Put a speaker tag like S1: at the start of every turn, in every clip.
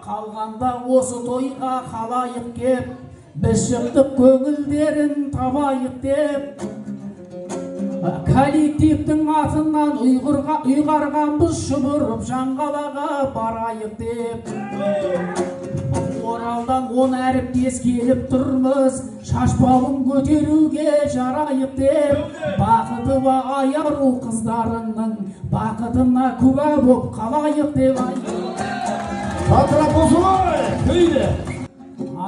S1: қалғанда осы тойға қалайық кеп, біз шықтық көңілдерін табайық деп. Коллективтің атынан ұйғарғанбыз шұбырып жаңғалаға барайық деп. Оралдан 10 әріптес келіп тұрмыз, шашбауын көтеруге жарайық деп. Бақыты ба айару қыздарының бақытына куә боп қалайық деп.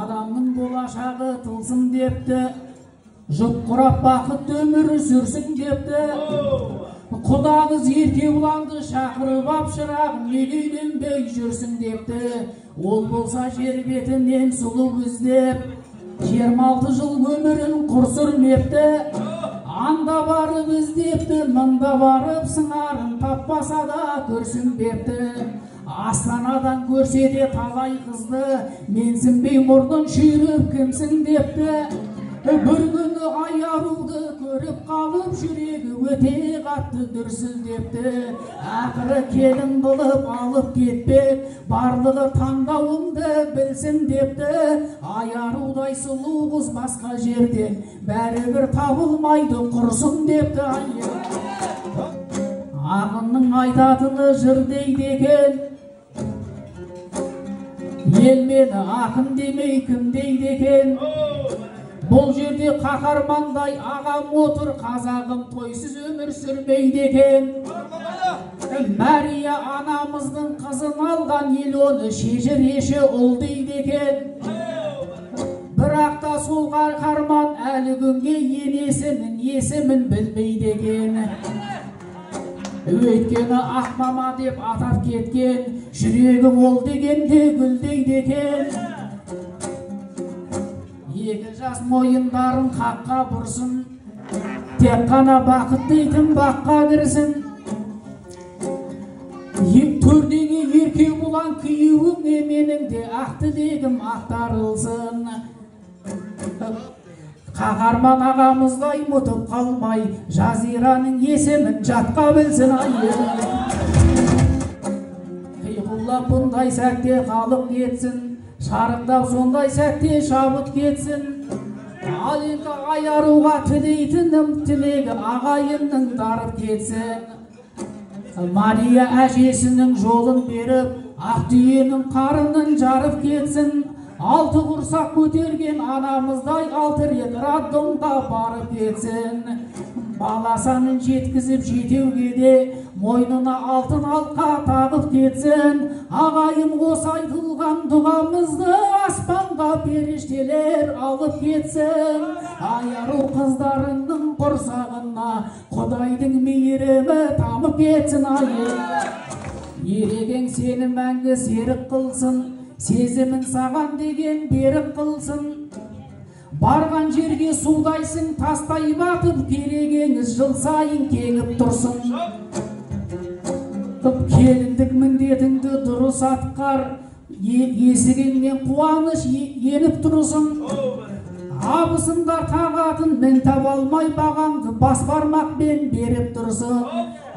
S1: Адамның болашағы тылсым депті, жұп құрап бақытты өмір сүрсін депті. Құдаңыз еркебұланды шақырып ап шырағым, неге үйленбей жүрсін депті. Ол болса жер бетінен сұлу іздеп, 26 жыл өмірін құр сүрмепті. Анда барып іздепті, мында барып сыңарын таппаса да көрсін депті. Астанадан көрсе де талай қызды, менсінбей мұрнын шүйріп кімсің депті. Бір күні аяруды көріп қалып жүрегі өте қатты дүрсілдепті. Ақыры келін қылып алып кетпек, барлығы таңдауымды білсін депті. Аярудай сұлу қыз басқа жерден бәрібір табылмайды құрсын депті. Ақынның айтатыны жыр дейді екен, ел мені ақын демей кім дейді екен. Бұл жерде қаһармандай ағам отыр, қазағым тойсыз өмір сүрмейді екен. Мария анамыздың қызын алған, ел оны шежіреші ұл дейді екен. Бірақ та сол қаһарман әлі күнге енесінің есімін білмейді екен. Өйткені Ақмама деп атап кеткен, жүрегі ол дегенде гүлдейді екен. Екі жас мойындарын қаққа бұрсын, тек қана бақыт дейтін баққа кірсін. Төрдегі еркек болан күйеуіңе менің де ақты дегім ақтарылсын. Қаһарман ағамыздай ұмытып қалмай, Жазираның есімін жатқа білсін. Қиқулап бұндай сәтте халық кетсін, шарықтап сондай сәтте шабыт кетсін. Ал енді аяруға тілейтінім тілегі ағайынның дарып кетсін. Мария әжесінің жолын беріп, ақ түйенің қарынын жарып кетсін. 6 құрсақ көтерген анамыздай 6 рет роддомға барып кетсін. Бала санын жеткізіп жетеуге де мойнына алтын алқа тағып кетсін. Ағайын қоса айтылған дұғамызды аспанға періштелер алып кетсін. Аяру қыздарының құрсағына Құдайдың мейірімі тамып кетсін. Ерегең сені мәңгі серік қылсын, сезімін саған деген берік қылсын. Барған жерге судайсың, тастай батып, керегеңіз жыл сайын кеңіп тұрсын. Келіндік міндетіңді дұрыс атқар, есігіңнен қуаныш еніп тұрсын. Абысындар тағатын мен таба алмай бағаңды бас бармақпен беріп тұрсын.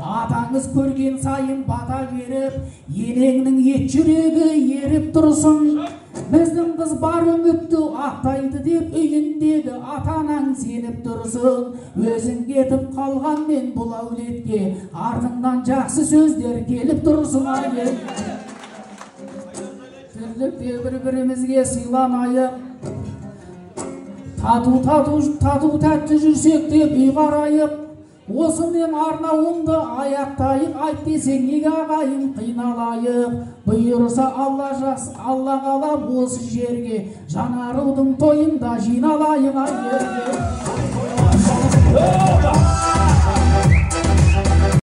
S1: Атаңыз көрген сайын бата беріп, енеңнің ет жүрегі еріп тұрсын. Біздің қыз бар үмітті ақтайды деп үйіндегі атанаң сеніп тұрсын. Өзің кетіп қалғанмен бұл әулетке артыңнан жақсы сөздер келіп тұрсын. Тірлікте бір-бірімізге сыйланайық, тату тәтті жүрсек деп ұйғарайық. Осымен арнауымды аяқтайық, айт десең неге ағайын қиналайық. Бұйырса Алла қалап осы жерге Жанарудың тойында жиналайық.